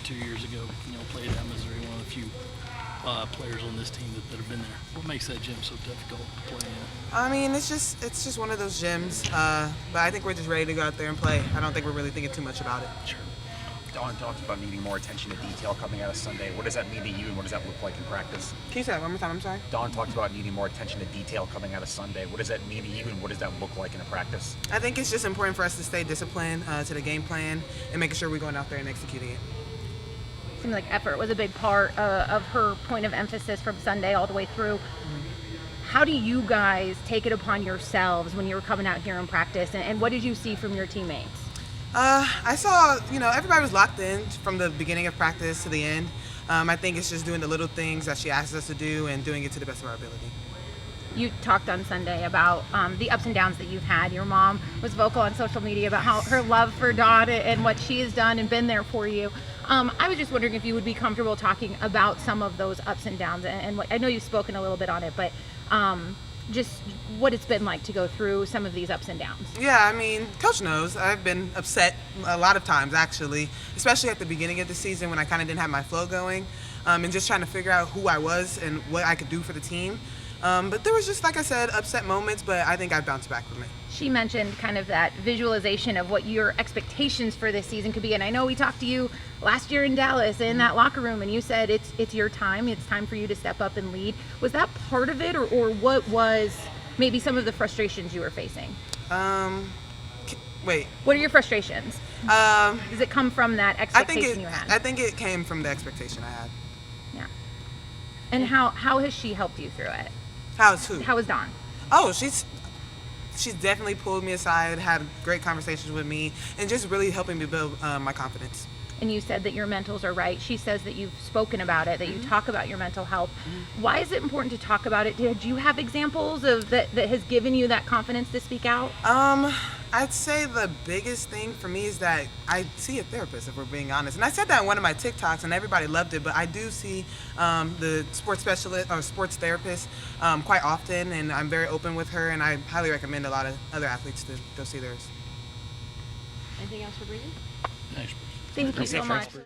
2 years ago. Played at Missouri, one of the few players on this team that have been there. What makes that gym so difficult to play in? I mean, it's just one of those gyms. But I think we're just ready to go out there and play. I don't think we're really thinking too much about it. Sure. Dawn talks about needing more attention to detail coming out of Sunday. What does that mean to you, and what does that look like in practice? Can you say that one more time? I'm sorry. Dawn talks about needing more attention to detail coming out of Sunday. What does that mean to you, and what does that look like in a practice? I think it's just important for us to stay disciplined to the game plan and making sure we're going out there and executing it. Seemed like effort was a big part of her point of emphasis from Sunday all the way through. How do you guys take it upon yourselves when you were coming out here in practice, and what did you see from your teammates? I saw, everybody was locked in from the beginning of practice to the end. I think it's just doing the little things that she asks us to do and doing it to the best of our ability. You talked on Sunday about the ups and downs that you've had. Your mom was vocal on social media about how her love for Dawn and what she has done and been there for you. I was just wondering if you would be comfortable talking about some of those ups and downs, and what, I know you've spoken a little bit on it, but just what it's been like to go through some of these ups and downs. Yeah, I mean, Coach knows. I've been upset a lot of times, actually, especially at the beginning of the season when I kind of didn't have my flow going, and just trying to figure out who I was and what I could do for the team. But there was just, like I said, upset moments, but I think I bounced back from it. She mentioned kind of that visualization of what your expectations for this season could be. And I know we talked to you last year in Dallas in that locker room, and you said it's your time. It's time for you to step up and lead. Was that part of it, or what was maybe some of the frustrations you were facing? Wait. What are your frustrations? Does it come from that expectation you had? I think it came from the expectation I had. Yeah. And how has she helped you through it? How's who? How is Dawn? Oh, she's definitely pulled me aside, had great conversations with me, and just really helping me build my confidence. And you said that your mentals are right. She says that you've spoken about it, that you talk about your mental health. Why is it important to talk about it? Did you have examples of that has given you that confidence to speak out? I'd say the biggest thing for me is that I see a therapist, if we're being honest. And I said that in one of my TikToks, and everybody loved it, but I do see the sports specialist or sports therapist quite often, and I'm very open with her, and I highly recommend a lot of other athletes to go see theirs. Anything else for Bree? Thanks, Bruce. Thank you so much.